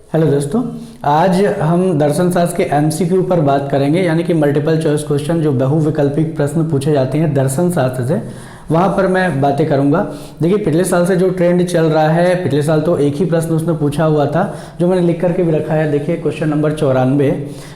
Hello दोस्तों, आज हम दर्शन शास्त्र के एमसीक्यू पर बात करेंगे, यानी कि मल्टीपल चॉइस क्वेश्चन जो बहुविकल्पिक प्रश्न पूछे जाते हैं दर्शन शास्त्र से, वहाँ पर मैं बातें करूँगा। देखिए, पिछले साल से जो ट्रेंड चल रहा है, पिछले साल तो एक ही प्रश्न उसने पूछा हुआ था जो मैंने लिख करके भी रखा है। देखिए क्वेश्चन नंबर 94,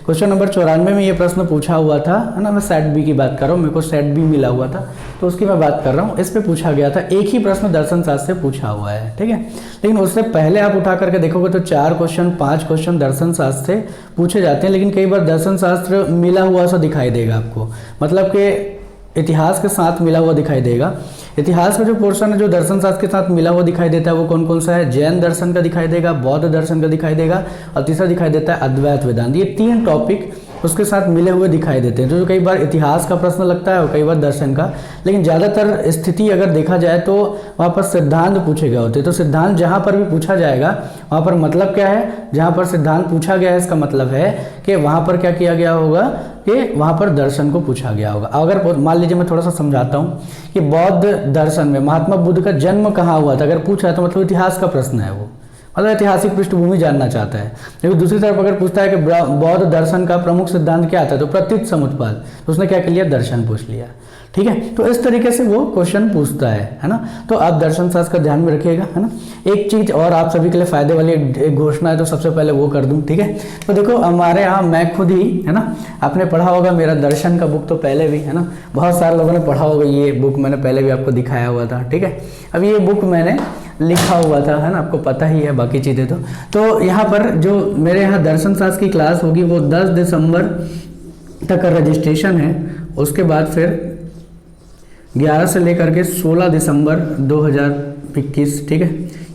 क्वेश्चन नंबर 94 में ये प्रश्न पूछा हुआ था, है ना। मैं सेट बी की बात कर रहा हूँ, मेरे को सेट बी मिला हुआ था तो उसकी मैं बात कर रहा हूँ। इस पर पूछा गया था, एक ही प्रश्न दर्शन शास्त्र से पूछा हुआ है, ठीक है। लेकिन उससे पहले आप उठा करके देखोगे तो 4 क्वेश्चन 5 क्वेश्चन दर्शन शास्त्र से पूछे जाते हैं। लेकिन कई बार दर्शन शास्त्र मिला हुआ सा दिखाई देगा आपको, मतलब कि इतिहास के साथ मिला हुआ दिखाई देगा। इतिहास का जो पोर्शन है जो दर्शन शास्त्र के साथ मिला हुआ दिखाई देता है वो कौन कौन सा है? जैन दर्शन का दिखाई देगा, बौद्ध दर्शन का दिखाई देगा और तीसरा दिखाई देता है अद्वैत वेदांत। ये 3 टॉपिक उसके साथ मिले हुए दिखाई देते हैं, जो कई बार इतिहास का प्रश्न लगता है और कई बार दर्शन का। लेकिन ज़्यादातर स्थिति अगर देखा जाए तो वहाँ पर सिद्धांत पूछे गए होते हैं। तो सिद्धांत जहाँ पर भी पूछा जाएगा वहाँ पर मतलब क्या है? जहाँ पर सिद्धांत पूछा गया है इसका मतलब है कि वहाँ पर क्या किया गया होगा कि वहाँ पर दर्शन को पूछा गया होगा। अगर मान लीजिए मैं थोड़ा सा समझाता हूँ कि बौद्ध दर्शन में महात्मा बुद्ध का जन्म कहाँ हुआ था, अगर पूछा है तो मतलब इतिहास का प्रश्न है वो, मतलब ऐतिहासिक पृष्ठभूमि जानना चाहता है। लेकिन दूसरी तरफ अगर पूछता है कि बौद्ध दर्शन का प्रमुख सिद्धांत क्या था, तो प्रतीत समुत्पाद, तो उसने क्या कर लिया? दर्शन पूछ लिया, ठीक है। तो इस तरीके से वो क्वेश्चन पूछता है ना। तो आप दर्शन शास्त्र का ध्यान में रखिएगा, है ना। एक चीज और आप सभी के लिए फायदे वाली एक घोषणा है, तो सबसे पहले वो कर दूं, ठीक है। तो देखो, हमारे यहाँ मैं खुद ही, है ना, आपने पढ़ा होगा मेरा दर्शन का बुक तो पहले भी, है ना, बहुत सारे लोगों ने पढ़ा होगा। ये बुक मैंने पहले भी आपको दिखाया हुआ था, ठीक है। अब ये बुक मैंने लिखा हुआ था, है ना, आपको पता ही है बाकी चीज़ें। तो यहाँ पर जो मेरे यहाँ दर्शन शास्त्र की क्लास होगी वो 10 दिसंबर तक का रजिस्ट्रेशन है। उसके बाद फिर 11 से लेकर के 16 दिसंबर 2021, ठीक है।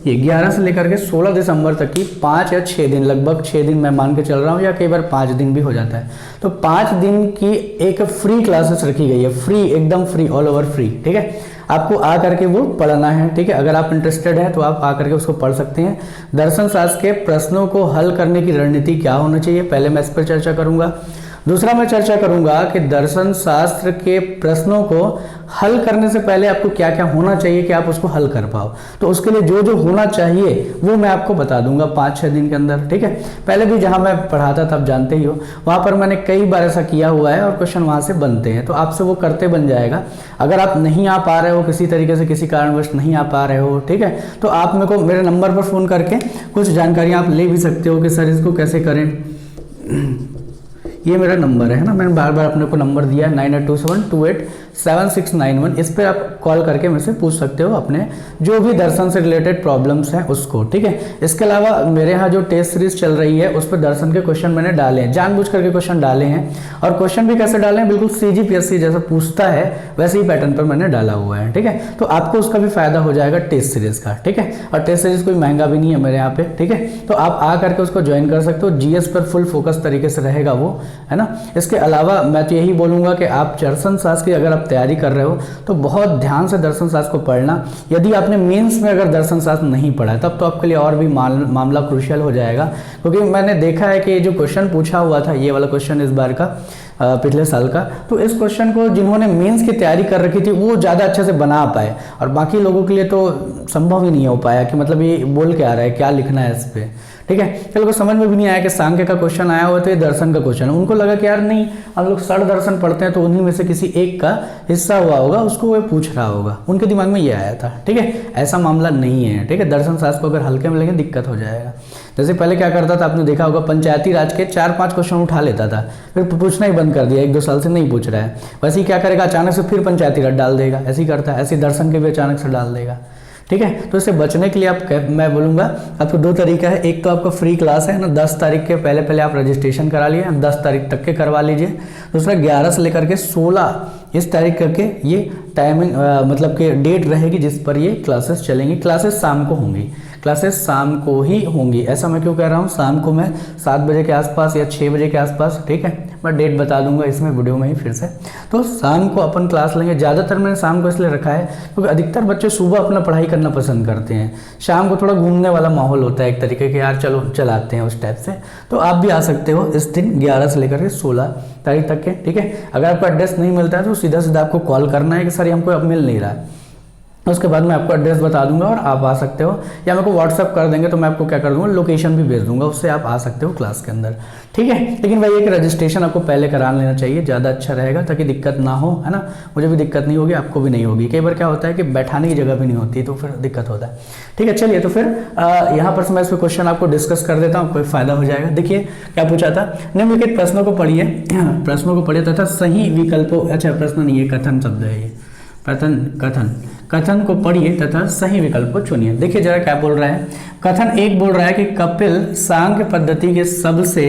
ये 11 से लेकर के 16 दिसंबर तक की 5 या 6 दिन, लगभग 6 दिन मैं मान के चल रहा हूँ, या कई बार 5 दिन भी हो जाता है। तो 5 दिन की एक फ्री क्लासेस रखी गई है, फ्री, एकदम फ्री, ऑल ओवर फ्री, ठीक है। आपको आ करके वो पढ़ना है, ठीक है। अगर आप इंटरेस्टेड हैं तो आप आ करके उसको पढ़ सकते हैं। दर्शन शास्त्र के प्रश्नों को हल करने की रणनीति क्या होना चाहिए, पहले मैं इस पर चर्चा करूंगा। दूसरा मैं चर्चा करूंगा कि दर्शन शास्त्र के प्रश्नों को हल करने से पहले आपको क्या क्या होना चाहिए कि आप उसको हल कर पाओ। तो उसके लिए जो जो होना चाहिए वो मैं आपको बता दूंगा 5-6 दिन के अंदर, ठीक है। पहले भी जहां मैं पढ़ाता था, आप जानते ही हो, वहां पर मैंने कई बार ऐसा किया हुआ है और क्वेश्चन वहां से बनते हैं। तो आपसे वो करते बन जाएगा। अगर आप नहीं आ पा रहे हो, किसी तरीके से किसी कारणवश नहीं आ पा रहे हो, ठीक है, तो आप मेरे को मेरे नंबर पर फ़ोन करके कुछ जानकारियाँ आप ले भी सकते हो कि सर इसको कैसे करें। ये मेरा नंबर है ना, मैंने बार बार अपने को नंबर दिया है 9827287691। इस पर आप कॉल करके मुझसे पूछ सकते हो अपने जो भी दर्शन से रिलेटेड प्रॉब्लम्स हैं उसको, ठीक है। इसके अलावा मेरे यहाँ जो टेस्ट सीरीज चल रही है उस पर दर्शन के क्वेश्चन मैंने डाले हैं, जानबूझ करके क्वेश्चन डाले हैं। और क्वेश्चन भी कैसे डाले हैं, बिल्कुल CGPSC जैसा पूछता है वैसे ही पैटर्न पर मैंने डाला हुआ है, ठीक है। तो आपको उसका भी फायदा हो जाएगा टेस्ट सीरीज का, ठीक है। और टेस्ट सीरीज कोई महंगा भी नहीं है मेरे यहाँ पे, ठीक है। तो आप आ करके उसको ज्वाइन कर सकते हो। GS पर फुल फोकस तरीके से रहेगा वो, है ना। इसके अलावा मैं तो यही बोलूँगा कि आप दर्शन शास्त्र की अगर आप तैयारी कर रहे हो तो बहुत ध्यान से दर्शन शास्त्र को पढ़ना। यदि आपने मेंस में अगर दर्शन शास्त्र नहीं पढ़ा है तब तो आपके लिए और भी मामला क्रूशियल हो जाएगा, क्योंकि मैंने देखा है कि जो क्वेश्चन पूछा हुआ था, ये वाला क्वेश्चन इस बार का, पिछले साल का, तो इस क्वेश्चन को जिन्होंने मेंस की तैयारी कर रखी थी वो ज़्यादा अच्छे से बना पाए, और बाकी लोगों के लिए तो संभव ही नहीं हो पाया कि मतलब ये बोल के आ रहा है, क्या लिखना है इस पर, ठीक है। चलो को समझ में भी नहीं आया कि सांख्य का क्वेश्चन आया हुआ तो ये दर्शन का क्वेश्चन है। उनको लगा कि यार नहीं, हम लोग 60 दर्शन पढ़ते हैं तो उन्हीं में से किसी एक का हिस्सा हुआ होगा, उसको वो पूछ रहा होगा, उनके दिमाग में ये आया था, ठीक है। ऐसा मामला नहीं है, ठीक है। दर्शन शास्त्र को अगर हल्के में लेंगे दिक्कत हो जाएगा। जैसे पहले क्या करता था, आपने देखा होगा, पंचायती राज के 4-5 क्वेश्चन उठा लेता था, फिर पूछना ही बंद कर दिया, 1-2 साल से नहीं पूछ रहा है। वैसे ही क्या करेगा, अचानक से फिर पंचायती राज डाल देगा, ऐसे ही करता है। ऐसे दर्शन के भी अचानक से डाल देगा, ठीक है। तो इससे बचने के लिए मैं बोलूँगा आपको 2 तरीका है। एक तो आपका फ्री क्लास है ना, 10 तारीख के पहले आप रजिस्ट्रेशन करा लिए, 10 तारीख तक के करवा लीजिए। दूसरा 11 से लेकर के 16 इस तारीख करके ये टाइमिंग मतलब कि डेट रहेगी जिस पर ये क्लासेस चलेंगी। क्लासेस शाम को होंगी, क्लासेस शाम को ही होंगी। ऐसा मैं क्यों कह रहा हूँ, शाम को मैं 7 बजे के आसपास या 6 बजे के आसपास, ठीक है। मैं डेट बता दूंगा इसमें वीडियो में ही फिर से। तो शाम को अपन क्लास लेंगे। ज़्यादातर मैंने शाम को इसलिए रखा है क्योंकि अधिकतर बच्चे सुबह अपना पढ़ाई करना पसंद करते हैं, शाम को थोड़ा घूमने वाला माहौल होता है एक तरीके के, यार चलो चलाते हैं उस टाइप से। तो आप भी आ सकते हो इस दिन 11 से लेकर के 16 तारीख तक के, ठीक है। अगर आपको एड्रेस नहीं मिलता है तो सीधा सीधा आपको कॉल करना है कि सर हमको अब मिल नहीं रहा है, उसके बाद मैं आपको एड्रेस बता दूंगा और आप आ सकते हो, या मेरे को व्हाट्सअप कर देंगे तो मैं आपको क्या कर दूंगा, लोकेशन भी भेज दूंगा, उससे आप आ सकते हो क्लास के अंदर, ठीक है। लेकिन भाई एक रजिस्ट्रेशन आपको पहले करा लेना चाहिए, ज़्यादा अच्छा रहेगा ताकि दिक्कत ना हो, है ना। मुझे भी दिक्कत नहीं होगी, आपको भी नहीं होगी। कई बार क्या होता है कि बैठाने की जगह भी नहीं होती तो फिर दिक्कत होता है, ठीक है। चलिए तो फिर यहाँ पर मैं इस पर क्वेश्चन आपको डिस्कस कर देता हूँ, कोई फायदा हो जाएगा। देखिए क्या पूछा था, निम्नलिखित प्रश्नों को पढ़िए, प्रश्नों को पढ़िए तथा सही विकल्पों, अच्छा प्रश्न नहीं है, कथन शब्द है ये, कथन को पढ़िए तथा सही विकल्प को चुनिए। देखिए जरा क्या बोल रहा है, कथन एक बोल रहा है कि कपिल सांख्य पद्धति के सबसे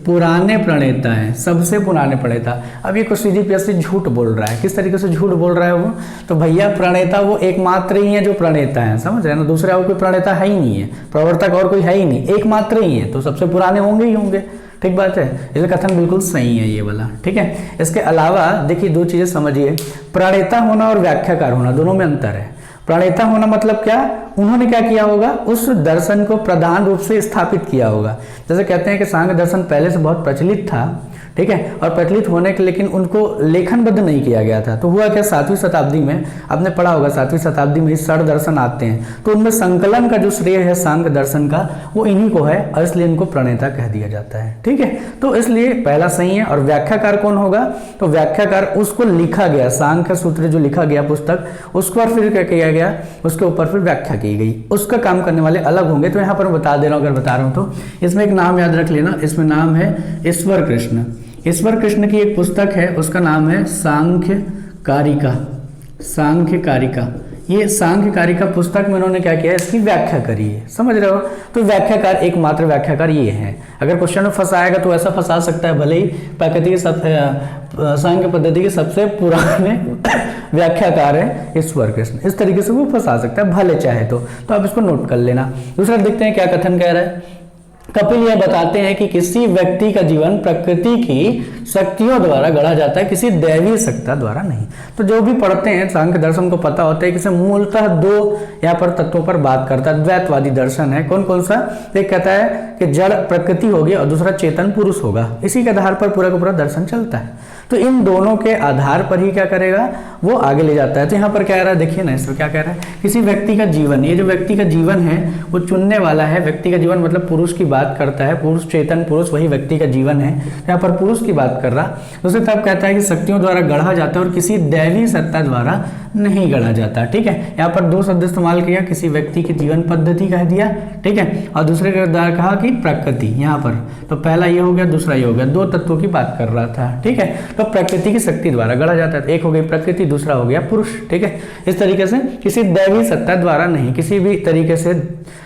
पुराने प्रणेता हैं, सबसे पुराने प्रणेता। अब ये कुछ सीधी झूठ बोल रहा है। किस तरीके से झूठ बोल रहा है वो, तो भैया प्रणेता वो एकमात्र ही है जो प्रणेता है, समझ रहे हैं ना, दूसरा और कोई प्रणेता है ही नहीं है, प्रवर्तक और कोई है ही नहीं, एकमात्र ही है, तो सबसे पुराने होंगे ही होंगे, ठीक बात है। इसलिए कथन बिल्कुल सही है ये वाला, ठीक है। इसके अलावा देखिए दो चीजें समझिए, प्रणेता होना और व्याख्याकार होना, दोनों में अंतर है। प्रणेता होना मतलब क्या, उन्होंने क्या किया होगा, उस दर्शन को प्रधान रूप से स्थापित किया होगा। जैसे कहते हैं कि सांख्य दर्शन पहले से बहुत प्रचलित था, ठीक है, और प्रचलित होने के लेकिन उनको लेखनबद्ध नहीं किया गया था। तो हुआ क्या, 7वीं शताब्दी में आपने पढ़ा होगा, 7वीं शताब्दी में षड दर्शन आते हैं, तो उनमें संकलन का जो श्रेय है सांख्य दर्शन का वो इन्हीं को है, और इसलिए इनको प्रणेता कह दिया जाता है, ठीक है। तो इसलिए पहला सही है। और व्याख्याकार कौन होगा, तो व्याख्याकार उसको लिखा गया, सांख्य सूत्र जो लिखा गया पुस्तक, उसको फिर क्या किया गया, उसके ऊपर फिर व्याख्या की गई, उसका काम करने वाले अलग होंगे। तो यहाँ पर बता दे रहा हूँ, अगर बता रहा हूँ तो इसमें एक नाम याद रख लेना, इसमें नाम है ईश्वर कृष्ण। ईश्वर कृष्ण की एक पुस्तक है, उसका नाम है सांख्य कारिका। सांख्य कारिका, ये सांख्य कारिका पुस्तक में उन्होंने क्या किया, इसकी व्याख्या करी है, समझ रहे हो। तो व्याख्याकार, एकमात्र व्याख्याकार ये है। अगर क्वेश्चन में फंसाएगा तो ऐसा फंसा सकता है, भले ही प्राकृतिक सांख्य पद्धति के सबसे पुराने व्याख्याकार है ईश्वर कृष्ण, इस तरीके से वो फंसा सकता है भले चाहे तो आप इसको नोट कर लेना। दूसरा देखते हैं क्या कथन कह रहा है। कपिल यह बताते हैं कि किसी व्यक्ति का जीवन प्रकृति की शक्तियों द्वारा गढ़ा जाता है, किसी दैवीय सत्ता द्वारा नहीं। तो जो भी पढ़ते हैं सांख्य दर्शन को पता होता है कि मूलतः दो यहाँ पर तत्वों पर बात करता है। द्वैतवादी दर्शन है, कौन कौन सा, एक कहता है कि जड़ प्रकृति होगी और दूसरा चेतन पुरुष होगा, इसी के आधार पर पूरा का पूरा दर्शन चलता है। तो इन दोनों के आधार पर ही क्या करेगा, वो आगे ले जाता है। तो यहाँ पर क्या कह रहा है, देखिए ना, इसमें क्या कह रहा है, किसी व्यक्ति का जीवन, ये जो व्यक्ति का जीवन है वो चुनने वाला है। व्यक्ति का जीवन मतलब पुरुष की बात करता है, पुरुष, चेतन पुरुष, वही व्यक्ति का जीवन है। यहाँ पर पुरुष की बात कर रहा। दूसरी तरफ कहता है कि शक्तियों द्वारा गढ़ा जाता है और किसी दैवीय सत्ता द्वारा नहीं गढ़ा जाता, ठीक है। यहाँ पर दो शब्द इस्तेमाल किया, किसी व्यक्ति की जीवन पद्धति कह दिया, ठीक है, और दूसरे के द्वारा कहा कि प्रकृति। यहाँ पर तो पहला ये हो गया, दूसरा ये हो गया, दो तत्वों की बात कर रहा था, ठीक है। तो प्रकृति की शक्ति द्वारा गढ़ा जाता है, एक हो गई प्रकृति, दूसरा हो गया पुरुष, ठीक है। इस तरीके से किसी दैवी सत्ता द्वारा नहीं, किसी भी तरीके से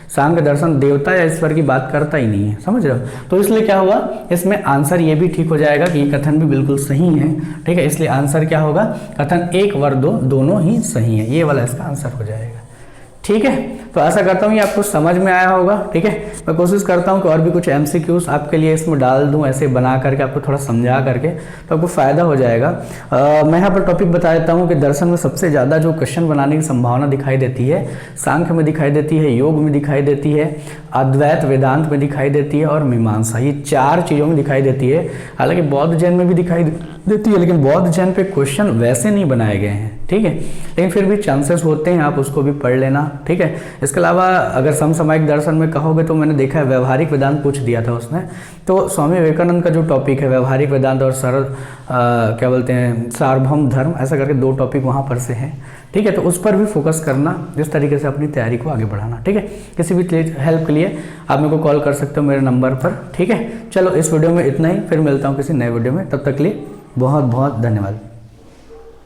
सांख्य दर्शन देवता या ईश्वर की बात करता ही नहीं है, समझ रहे हो। तो इसलिए क्या हुआ, इसमें आंसर ये भी ठीक हो जाएगा कि ये कथन भी बिल्कुल सही है, ठीक है। इसलिए आंसर क्या होगा, कथन एक व दो दोनों ही सही है, ये वाला इसका आंसर हो जाएगा, ठीक है। तो आशा करता हूँ ये आपको समझ में आया होगा, ठीक है। मैं कोशिश करता हूँ कि और भी कुछ MCQs आपके लिए इसमें डाल दूँ, ऐसे बना करके आपको थोड़ा समझा करके, तो आपको फ़ायदा हो जाएगा। मैं यहाँ पर टॉपिक बता देता हूँ कि दर्शन में सबसे ज़्यादा जो क्वेश्चन बनाने की संभावना दिखाई देती है, सांख्य में दिखाई देती है, योग में दिखाई देती है, अद्वैत वेदांत में दिखाई देती है और मीमांसा, ये 4 चीज़ों में दिखाई देती है। हालांकि बौद्ध जैन में भी दिखाई देती है, लेकिन बौद्ध जैन पे क्वेश्चन वैसे नहीं बनाए गए हैं, ठीक है। लेकिन फिर भी चांसेस होते हैं, आप उसको भी पढ़ लेना, ठीक है। इसके अलावा अगर समसामयिक दर्शन में कहोगे तो मैंने देखा है व्यवहारिक वेदांत पूछ दिया था उसने। तो स्वामी विवेकानंद का जो टॉपिक है व्यवहारिक वेदांत और सरल क्या बोलते हैं सार्वभौम धर्म, ऐसा करके 2 टॉपिक वहाँ पर से हैं, ठीक है। तो उस पर भी फोकस करना, जिस तरीके से अपनी तैयारी को आगे बढ़ाना, ठीक है। किसी भी हेल्प के लिए आप मेरे को कॉल कर सकते हो मेरे नंबर पर, ठीक है। चलो इस वीडियो में इतना ही, फिर मिलता हूँ किसी नए वीडियो में, तब तक के लिए बहुत बहुत धन्यवाद।